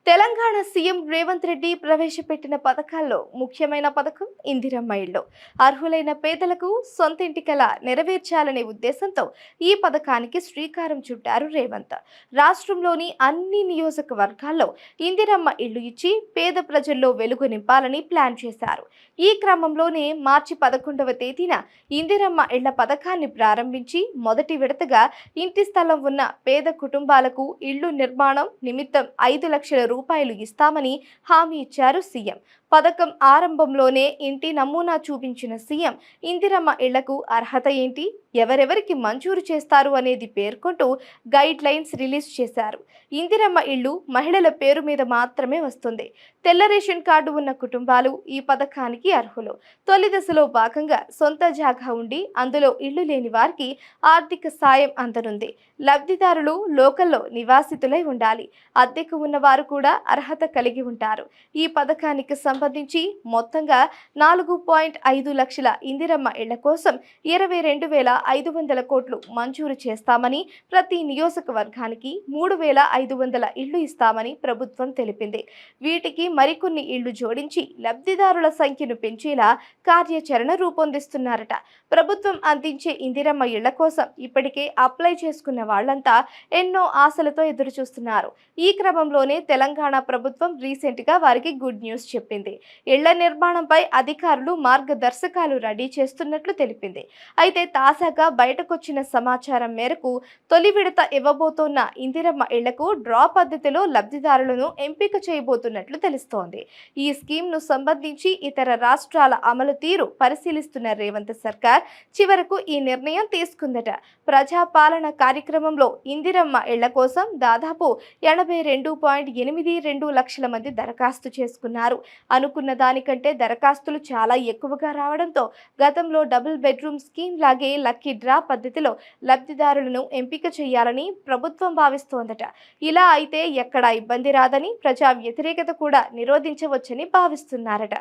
Telangana CM Revanth Reddy ప్రవేశపెట్టిన పథకాల్లో ముఖ్యమైన పథకం ఇందిరమ్మ ఇళ్లు. అర్హులైన పేదలకు సొంత ఇంటి కల నెరవేర్చాలనే ఉద్దేశంతో ఈ పథకానికి శ్రీకారం చుట్టారు రేవంత్. రాష్ట్రంలోని అన్ని నియోజకవర్గాల్లో ఇందిరమ్మ ఇళ్లు ఇచ్చి పేద ప్రజల్లో వెలుగు నింపాలని ప్లాన్ చేశారు. ఈ క్రమంలోనే మార్చి 11వ తేదీన ఇందిరమ్మ ఇళ్ల పథకాన్ని ప్రారంభించి మొదటి విడతగా ఇంటి స్థలం ఉన్న పేద కుటుంబాలకు ఇళ్లు నిర్మాణం నిమిత్తం 5 లక్షల రూపాయలు ఇస్తామని హామీ ఇచ్చారు సీఎం. పథకం ఆరంభంలోనే ఇంటి నమూనా చూపించిన సీఎం ఇందిరమ్మ ఇళ్లకు అర్హత ఏంటి, ఎవరెవరికి మంజూరు చేస్తారు అనేది పేర్కొంటూ గైడ్ లైన్స్ రిలీజ్ చేశారు. ఇందిరమ్మ ఇళ్లు మహిళల పేరు మీద మాత్రమే వస్తుంది. తెల్ల రేషన్ కార్డు ఉన్న కుటుంబాలు ఈ పథకానికి అర్హులు. తొలి దశలో భాగంగా సొంత జాగా ఉండి అందులో ఇళ్లు లేని వారికి ఆర్థిక సాయం అందనుంది. లబ్ధిదారులు లోకల్లో నివాసితులై ఉండాలి. అద్దెకు ఉన్న వారు కూడా అర్హత కలిగి ఉంటారు. ఈ పథకానికి సంబంధించి మొత్తంగా 4.5 లక్షల ఇందిరమ్మ ఇళ్ల కోసం 22,500 కోట్లు మంజూరు చేస్తామని, ప్రతి నియోజకవర్గానికి 3,500 ఇళ్లు ఇస్తామని ప్రభుత్వం తెలిపింది. వీటికి మరికొన్ని ఇళ్లు జోడించి లబ్ధిదారుల సంఖ్యను పెంచేలా కార్యాచరణ రూపొందిస్తున్నారట. ప్రభుత్వం అందించే ఇందిరమ్మ ఇళ్ల కోసం ఇప్పటికే అప్లై చేసుకున్న వాళ్లంతా ఎన్నో ఆశలతో ఎదురుచూస్తున్నారు. ఈ క్రమంలోనే తెలంగాణ ప్రభుత్వం రీసెంట్ గా వారికి గుడ్ న్యూస్ చెప్పింది. ఇళ్ల నిర్మాణంపై అధికారులు మార్గదర్శకాలు రెడీ చేస్తున్నట్లు తెలిపింది. అయితే తాజాగా బయటకొచ్చిన సమాచారం మేరకు తొలి విడత ఇవ్వబోతోన్న ఇందిరమ్మ ఇళ్లకు డ్రా పద్ధతిలో లబ్ధిదారులను ఎంపిక చేయబోతున్నట్లు తెలుస్తోంది. ఈ స్కీమ్ ను సంబంధించి ఇతర రాష్ట్రాల అమలు తీరు పరిశీలిస్తున్న రేవంత్ సర్కార్ చివరకు ఈ నిర్ణయం తీసుకుందట. ప్రజాపాలన కార్యక్రమంలో ఇందిరమ్మ ఇళ్ల కోసం దాదాపు 82.82 లక్షల మంది దరఖాస్తు చేసుకున్నారు. అనుకున్న దానికంటే దరఖాస్తులు చాలా ఎక్కువగా రావడంతో గతంలో డబుల్ బెడ్రూమ్ స్కీమ్ లాగే లక్కీ డ్రా పద్ధతిలో లబ్ధిదారులను ఎంపిక చేయాలని ప్రభుత్వం భావిస్తోందట. ఇలా అయితే ఎక్కడా ఇబ్బంది రాదని, ప్రజా వ్యతిరేకత కూడా నిరోధించవచ్చని భావిస్తున్నారట.